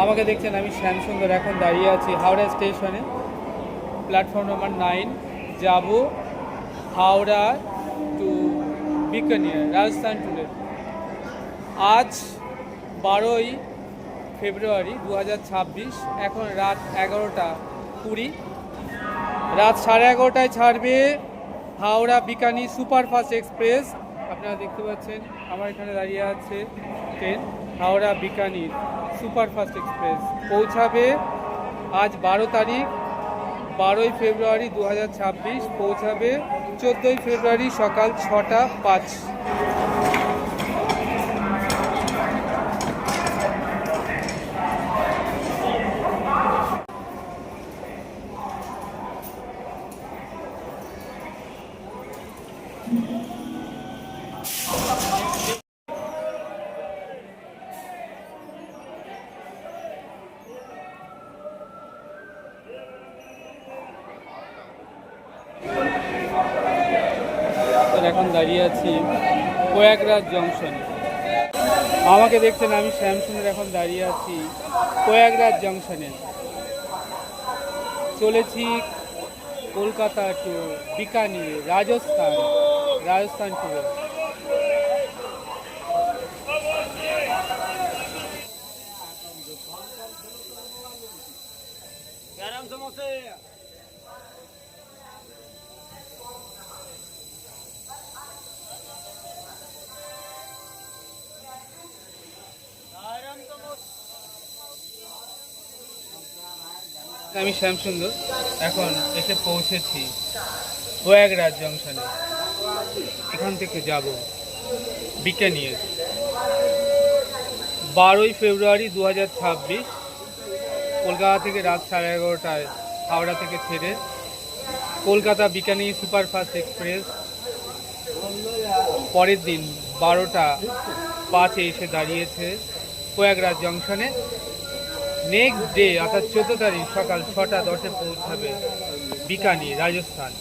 আমাকে দেখছেন, আমি শ্যামসুন্দর এখন দাঁড়িয়ে আছি হাওড়া স্টেশনে, প্ল্যাটফর্ম নম্বর 9। যাব হাওড়া টু বিকানিয়ার, রাজস্থান ট্যুরে। আজ 12ই ফেব্রুয়ারি 2026। এখন রাত 11টা 20। রাত 11:30টায় ছাড়বে হাওড়া বিকানি সুপারফাস্ট এক্সপ্রেস। আপনারা দেখতে পাচ্ছেন আমার এখানে দাঁড়িয়ে আছে train Howrah Bikaner superfast express. পৌঁছাবে আজ 12 তারিখ, 12ই ফেব্রুয়ারি 2026। পৌঁছাবে 14ই ফেব্রুয়ারি সকাল 6টা 5। এখন দাঁড়িয়ে আছি প্রয়াগরাজ জংশনে। আমাকে দেখছেন, আমি শ্যামসুন্দর এখন দাঁড়িয়ে আছি প্রয়াগরাজ জংশনে। চলেছি কলকাতা টু বিকানির, রাজস্থান টুরে। আমি শ্যামসুন্দর এখন এসে পৌঁছেছি প্রয়াগরাজ জংশনে। এখান থেকে যাব বিকানির। 12ই ফেব্রুয়ারি 2026। কলকাতা থেকে রাত 11:30টায় হাওড়া থেকে ছেড়ে কলকাতা বিকানি সুপারফাস্ট এক্সপ্রেস পরের দিন 12টা 5-এ এসে দাঁড়িয়েছে প্রয়াগরাজ জংশনে। নেক্সট ডে অর্থাৎ 14 তারিখ সকাল 6টা 10-এ পৌঁছাবে বিকানি, রাজস্থান।